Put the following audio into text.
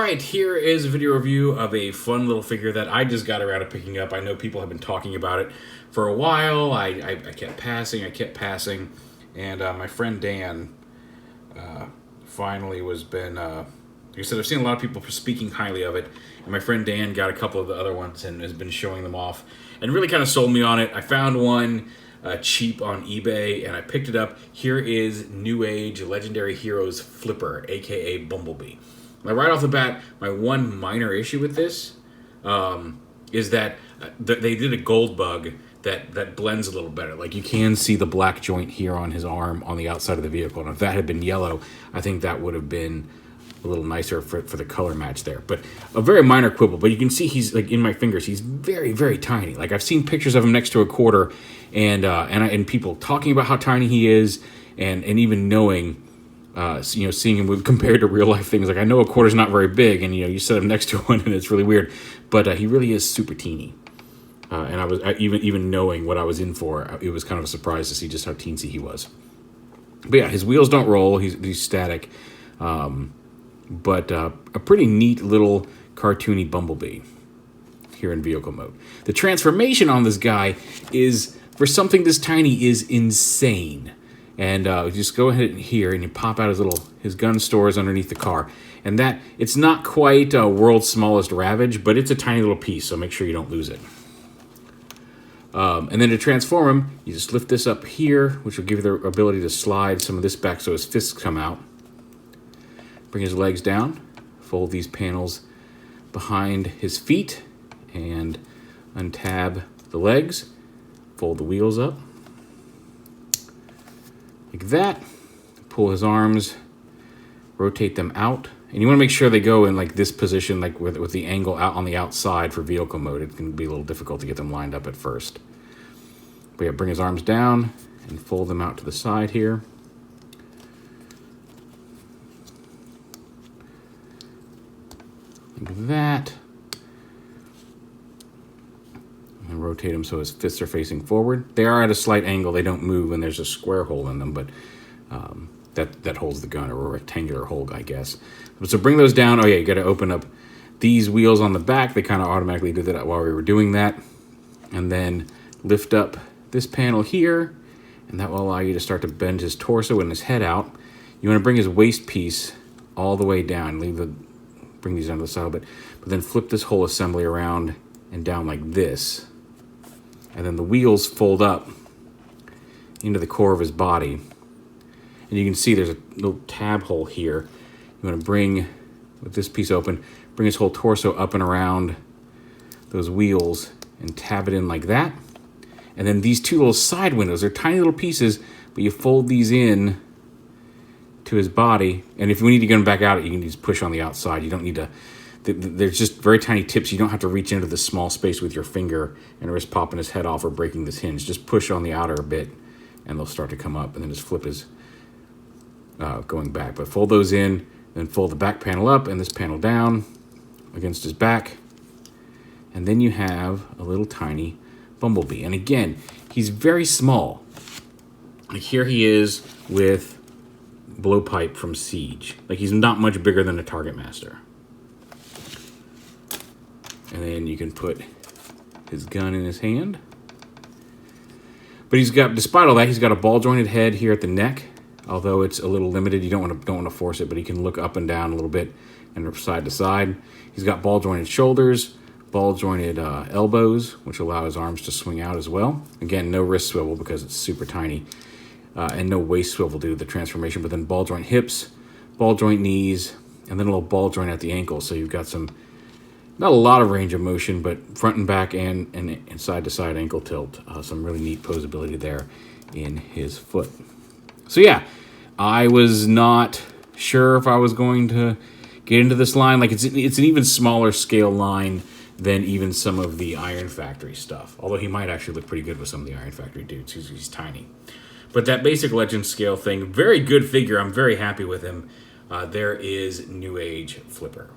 Alright, here is a video review of a fun little figure that I just got around to picking up. I know people have been talking about it for a while. I kept passing, and my friend Dan finally like I said, I've seen a lot of people speaking highly of it, and my friend Dan got a couple of the other ones and has been showing them off, and really kind of sold me on it. I found one cheap on eBay, and I picked it up. Here is NewAge Legendary Heroes Flipper, aka Bumblebee. Now, right off the bat, my one minor issue with this is that they did a gold bug that blends a little better. Like, you can see the black joint here on his arm on the outside of the vehicle. And if that had been yellow, I think that would have been a little nicer for the color match there. But a very minor quibble. But you can see he's, like, in my fingers, he's very, very tiny. Like, I've seen pictures of him next to a quarter, and people talking about how tiny he is, and even knowing, seeing him compared to real life things. Like, I know a quarter's not very big, and you set him next to one, and it's really weird. But he really is super teeny. And I was even knowing what I was in for, it was kind of a surprise to see just how teensy he was. But yeah, his wheels don't roll. He's static. But a pretty neat little cartoony Bumblebee here in vehicle mode. The transformation on this guy is, for something this tiny, is insane. And just go ahead here and you pop out his gun stores underneath the car. And that, it's not quite world's smallest Ravage, but it's a tiny little piece, so make sure you don't lose it. And then to transform him, you just lift this up here, which will give you the ability to slide some of this back so his fists come out. Bring his legs down, fold these panels behind his feet, and untab the legs, fold the wheels up, like that. Pull his arms, rotate them out, and you want to make sure they go in like this position, like with the angle out on the outside for vehicle mode. It can be a little difficult to get them lined up at first. But yeah, bring his arms down and fold them out to the side here. Like that. And rotate them so his fists are facing forward. They are at a slight angle. They don't move, and there's a square hole in them, but that holds the gun, or a rectangular hole, I guess. So bring those down. Oh yeah, you got to open up these wheels on the back. They kind of automatically did that while we were doing that. And then lift up this panel here, and that will allow you to start to bend his torso and his head out. You want to bring his waist piece all the way down. Bring these down to the side, but then flip this whole assembly around and down like this. And then the wheels fold up into the core of his body. And you can see there's a little tab hole here. You want to bring, with this piece open, bring his whole torso up and around those wheels and tab it in like that. And then these two little side windows, they're tiny little pieces, but you fold these in to his body. And if we need to get them back out, you can just push on the outside. You don't need to, there's just very tiny tips. You don't have to reach into this small space with your finger and risk popping his head off or breaking this hinge. Just push on the outer a bit, and they'll start to come up, and then just flip his going back. But fold those in, then fold the back panel up and this panel down against his back. And then you have a little tiny Bumblebee. And again, he's very small. Like, here he is with Blowpipe from Siege. Like, he's not much bigger than a Target Master. And then you can put his gun in his hand. But he's got, despite all that, he's got a ball jointed head here at the neck. Although it's a little limited, you don't want to force it, but he can look up and down a little bit and side to side. He's got ball jointed shoulders, ball jointed elbows, which allow his arms to swing out as well. Again, no wrist swivel because it's super tiny, and no waist swivel due to the transformation. But then ball joint hips, ball joint knees, and then a little ball joint at the ankle. So you've got some, not a lot of range of motion, but front and back and side to side ankle tilt. Some really neat posability there in his foot. So yeah, I was not sure if I was going to get into this line. Like, it's an even smaller scale line than even some of the Iron Factory stuff. Although he might actually look pretty good with some of the Iron Factory dudes. He's tiny. But that basic Legend scale thing, very good figure. I'm very happy with him. There is NewAge Flipper.